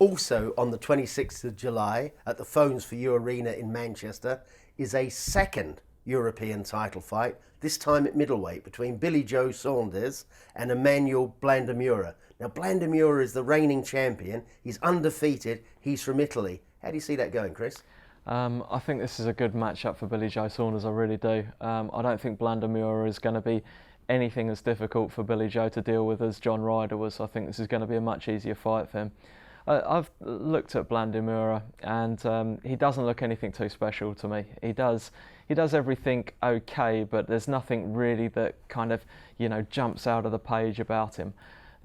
Also on the 26th of July at the Phones4U Arena in Manchester is a second European title fight, this time at middleweight, between Billy Joe Saunders and Emanuel Blandamura. Now, Blandamura is the reigning champion. He's undefeated. He's from Italy. How do you see that going, Chris? I think this is a good matchup for Billy Joe Saunders, I really do. I don't think Blandamura is going to be anything as difficult for Billy Joe to deal with as John Ryder was. I think this is going to be a much easier fight for him. I've looked at Blandamura and he doesn't look anything too special to me. He does everything okay, but there's nothing really that kind of, jumps out of the page about him.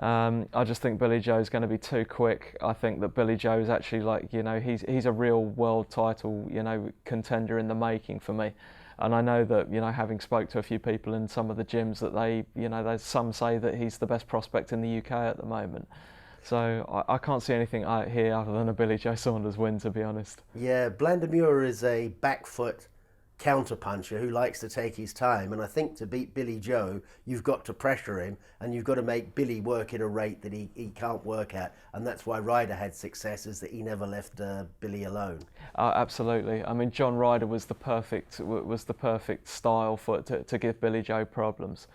I just think Billy Joe's going to be too quick. I think that Billy Joe's actually he's a real world title, contender in the making for me. And I know that, having spoke to a few people in some of the gyms that some say that he's the best prospect in the UK at the moment. So I can't see anything out here other than a Billy Joe Saunders win, to be honest. Yeah, Blandamura is a back foot counter puncher who likes to take his time, and I think to beat Billy Joe you've got to pressure him and you've got to make Billy work at a rate that he can't work at, and that's why Ryder had success, is that he never left Billy alone. Absolutely. I mean, John Ryder was the perfect style to give Billy Joe problems.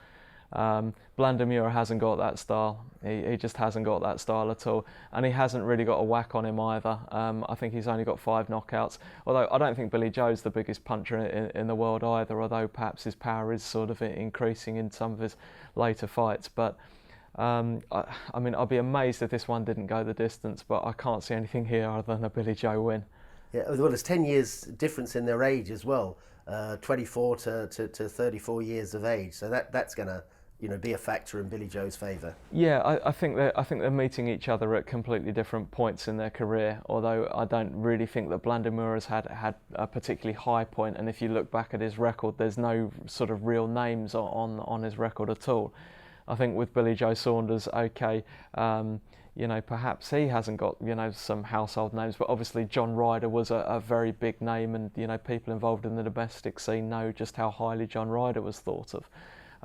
Blandamura hasn't got that style. He just hasn't got that style at all, and he hasn't really got a whack on him either. I think he's only got 5 knockouts, although I don't think Billy Joe's the biggest puncher in the world either, although perhaps his power is sort of increasing in some of his later fights. But I mean, I'd be amazed if this one didn't go the distance, but I can't see anything here other than a Billy Joe win. Yeah, well, there's 10 years difference in their age as well, 24 to 34 years of age, so that's going to be a factor in Billy Joe's favour. Yeah, I think they're meeting each other at completely different points in their career. Although I don't really think that Blandamura's had a particularly high point, and if you look back at his record, there's no sort of real names on his record at all. I think with Billy Joe Saunders, okay, perhaps he hasn't got some household names, but obviously John Ryder was a very big name, and people involved in the domestic scene know just how highly John Ryder was thought of.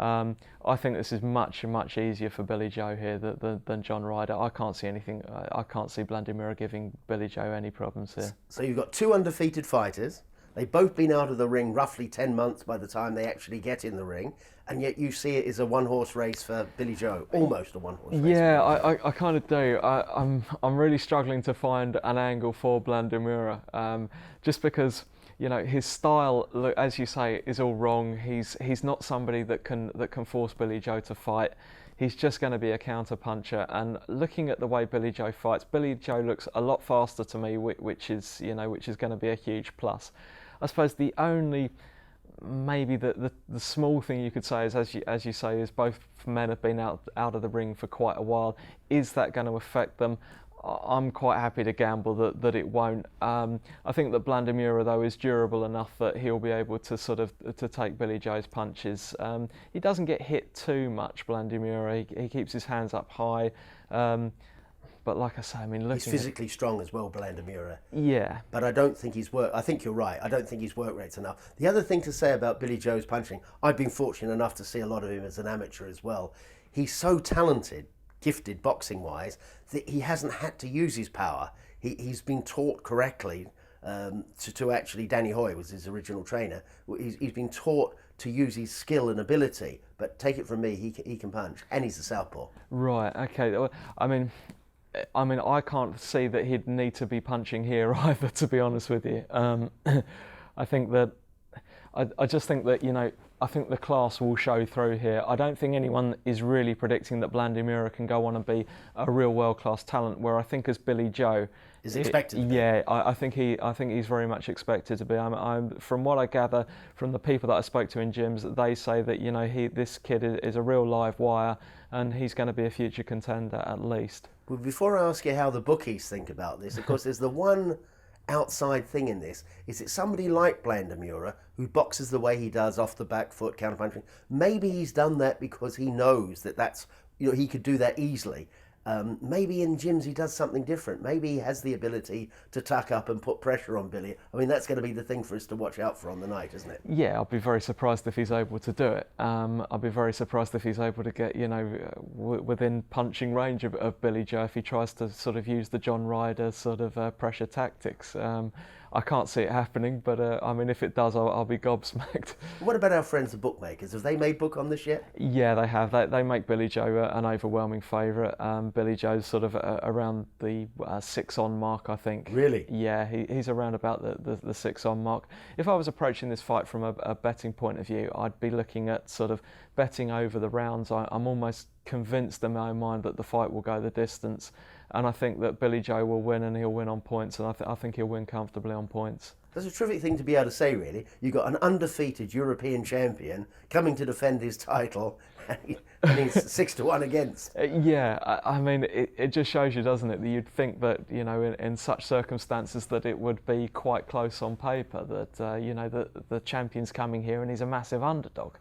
I think this is much easier for Billy Joe here than John Ryder. I can't see anything. I can't see Blandamura giving Billy Joe any problems here. So you've got 2 undefeated fighters. They've both been out of the ring roughly 10 months by the time they actually get in the ring, and yet you see it as a one-horse race for Billy Joe, almost a one-horse race. Yeah, I kind of do. I'm really struggling to find an angle for Blandamura, just because his style, as you say, is all wrong. He's not somebody that can force Billy Joe to fight. He's just going to be a counter puncher. And looking at the way Billy Joe fights, Billy Joe looks a lot faster to me, which is going to be a huge plus. I suppose the only maybe the small thing you could say is, as you say, is both men have been out of the ring for quite a while. Is that going to affect them? I'm quite happy to gamble that it won't. I think that Blandamura, though, is durable enough that he'll be able to to take Billy Joe's punches. He doesn't get hit too much, Blandamura. He keeps his hands up high. But like I say, I mean, he's physically strong as well, Blandamura. Yeah. But I don't think I think you're right. I don't think his work rate's enough. The other thing to say about Billy Joe's punching, I've been fortunate enough to see a lot of him as an amateur as well. He's so talented, gifted boxing-wise, that he hasn't had to use his power. He's been taught correctly to actually, Danny Hoy was his original trainer. He's been taught to use his skill and ability, but take it from me, he can punch, and he's a southpaw. Right, okay. I mean, I can't see that he'd need to be punching here either, to be honest with you. I think that, I just think that, I think the class will show through here. I don't think anyone is really predicting that Blandamura can go on and be a real world-class talent, where I think as Billy Joe is expected to be. Yeah, I think he's very much expected to be. From what I gather from the people that I spoke to in gyms, they say that this kid is a real live wire, and he's going to be a future contender at least. Well, before I ask you how the bookies think about this, of course, there's the one outside thing in this, is it somebody like Blandamura who boxes the way he does off the back foot, counterpunching. Maybe he's done that because he knows that that's, he could do that easily. Maybe in gyms he does something different. Maybe he has the ability to tuck up and put pressure on Billy. I mean, that's going to be the thing for us to watch out for on the night, isn't it? Yeah, I'll be very surprised if he's able to do it. I'll be very surprised if he's able to get, within punching range of Billy Joe if he tries to sort of use the John Ryder sort of pressure tactics. I can't see it happening, but I mean, if it does, I'll be gobsmacked. What about our friends the bookmakers? Have they made book on this yet? Yeah, they have. They make Billy Joe an overwhelming favourite. Billy Joe's sort of around the 6-on mark, I think. Really? Yeah, he's around about the 6-on mark. If I was approaching this fight from a betting point of view, I'd be looking at sort of betting over the rounds. I'm almost convinced in my own mind that the fight will go the distance. And I think that Billy Joe will win, and he'll win on points, and I think he'll win comfortably on points. That's a terrific thing to be able to say, really. You've got an undefeated European champion coming to defend his title, and he's 6-1 against. Yeah, I mean, it just shows you, doesn't it, that you'd think that, in such circumstances that it would be quite close on paper, that, that the champion's coming here and he's a massive underdog.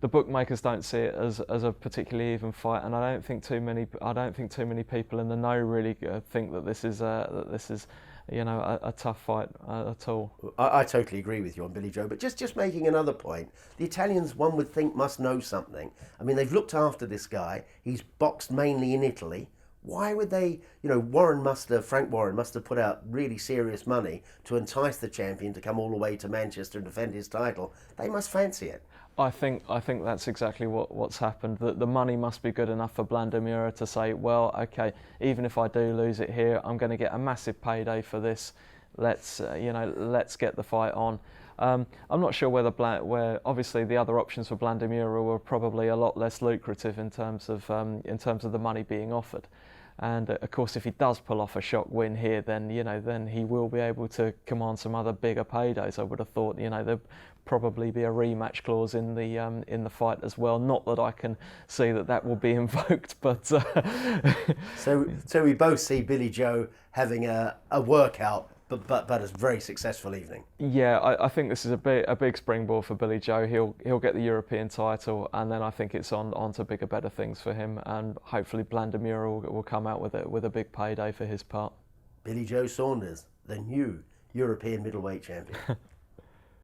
The bookmakers don't see it as a particularly even fight, and I don't think too many people in the know really think that this is a tough fight at all. I totally agree with you on Billy Joe, but just making another point, the Italians, one would think, must know something. I mean, they've looked after this guy. He's boxed mainly in Italy. Why would they, Frank Warren must have put out really serious money to entice the champion to come all the way to Manchester and defend his title. They must fancy it. I think that's exactly what's happened. The money must be good enough for Blandamura to say, well, okay, even if I do lose it here, I'm going to get a massive payday for this. Let's get the fight on. I'm not sure where obviously the other options for Blandamura were probably a lot less lucrative in terms of the money being offered. And of course, if he does pull off a shock win here, then then he will be able to command some other bigger paydays. I would have thought there'd probably be a rematch clause in the fight as well. Not that I can see that will be invoked, but so we both see Billy Joe having a workout, but a very successful evening. Yeah, I think this is a big springboard for Billy Joe. He'll get the European title, and then I think it's on to bigger, better things for him, and hopefully Blandamura will come out with a big payday for his part. Billy Joe Saunders, the new European Middleweight Champion.